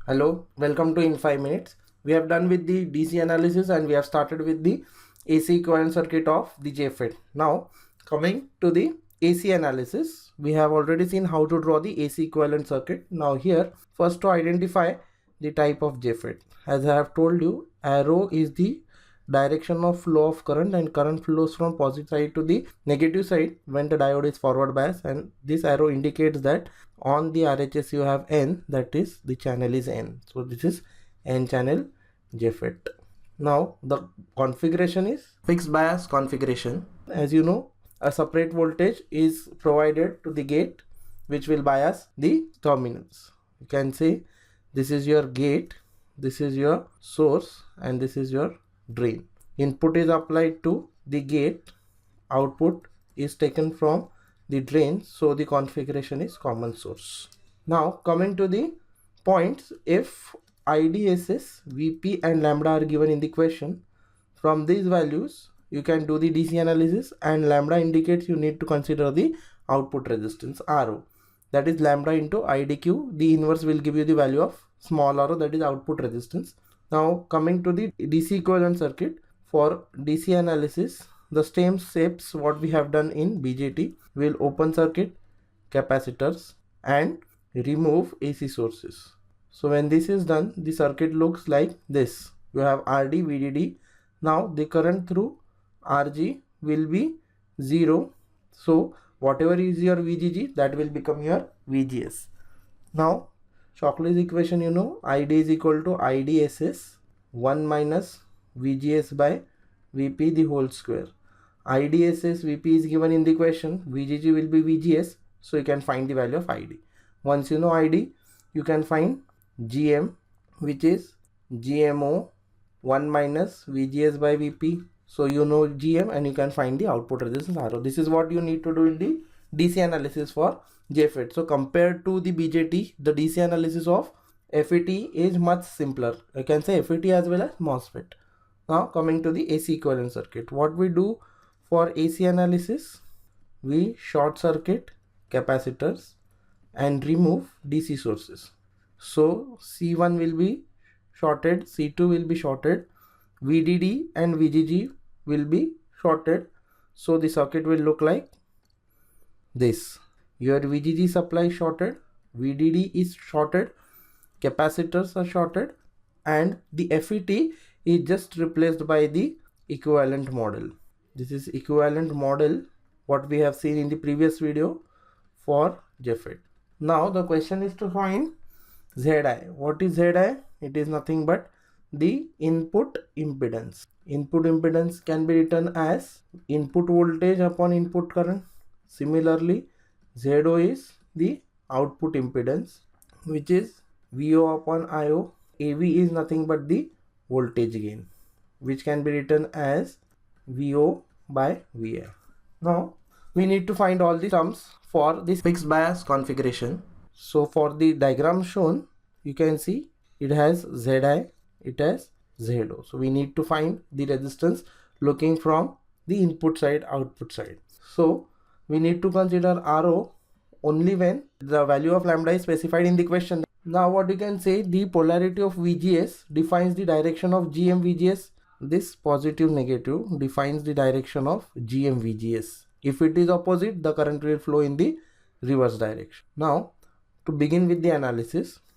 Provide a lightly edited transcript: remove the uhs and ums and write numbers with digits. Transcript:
Hello, welcome to In 5 Minutes. We have done with the DC analysis and we have started with the AC equivalent circuit of the JFET. Now, coming to the AC analysis, we have already seen how to draw the AC equivalent circuit. Now here, first to identify the type of JFET. As I have told you, arrow is the direction of flow of current and current flows from positive side to the negative side when the diode is forward bias, and this arrow indicates that on the RHS you have N, that is the channel is N. So this is N channel JFET. Now the configuration is fixed bias configuration. As you know, a separate voltage is provided to the gate which will bias the terminals. You can say this is your gate, this is your source, and this is your drain. Input is applied to the gate, output is taken from the drain, so the configuration is common source. Now coming to the points, if IDSS, VP and lambda are given in the question, from these values you can do the DC analysis, and lambda indicates you need to consider the output resistance RO, that is lambda into IDQ. The inverse will give you the value of small RO, that is output resistance. Now coming to the DC equivalent circuit, for DC analysis the same steps what we have done in BJT. Will open circuit capacitors and remove AC sources. So when this is done, the circuit looks like this. You have RD, VDD. Now the current through RG will be 0. So whatever is your VGG, that will become your VGS. Now Shockley's equation, you know, ID is equal to IDSS 1 minus VGS by VP the whole square. IDSS VP is given in the question, VGG will be VGS, so you can find the value of ID. Once you know ID, you can find GM, which is GMO 1 minus VGS by VP. So you know GM and you can find the output resistance RO. This is what you need to do in the DC analysis for JFET. So compared to the BJT, the DC analysis of FET is much simpler. You can say FET as well as MOSFET. Now coming to the AC equivalent circuit, what we do for AC analysis, we short circuit capacitors and remove DC sources. So C1 will be shorted, C2 will be shorted, VDD and VGG will be shorted. So the circuit will look like this. Your VGG supply is shorted, VDD is shorted, capacitors are shorted, and the FET is just replaced by the equivalent model. This is equivalent model what we have seen in the previous video for JFET. Now the question is to find ZI. What is ZI? It is nothing but the input impedance. Input impedance can be written as input voltage upon input current. Similarly, ZO is the output impedance, which is VO upon IO. AV is nothing but the voltage gain, which can be written as VO by VI. Now we need to find all the sums for this fixed bias configuration. So for the diagram shown, you can see it has ZI, it has ZO. So we need to find the resistance looking from the input side, output side. So we need to consider RO only when the value of lambda is specified in the question. Now what you can say, the polarity of VGS defines the direction of GM VGS. This positive negative defines the direction of GM VGS. If it is opposite, the current will flow in the reverse direction. Now to begin with the analysis,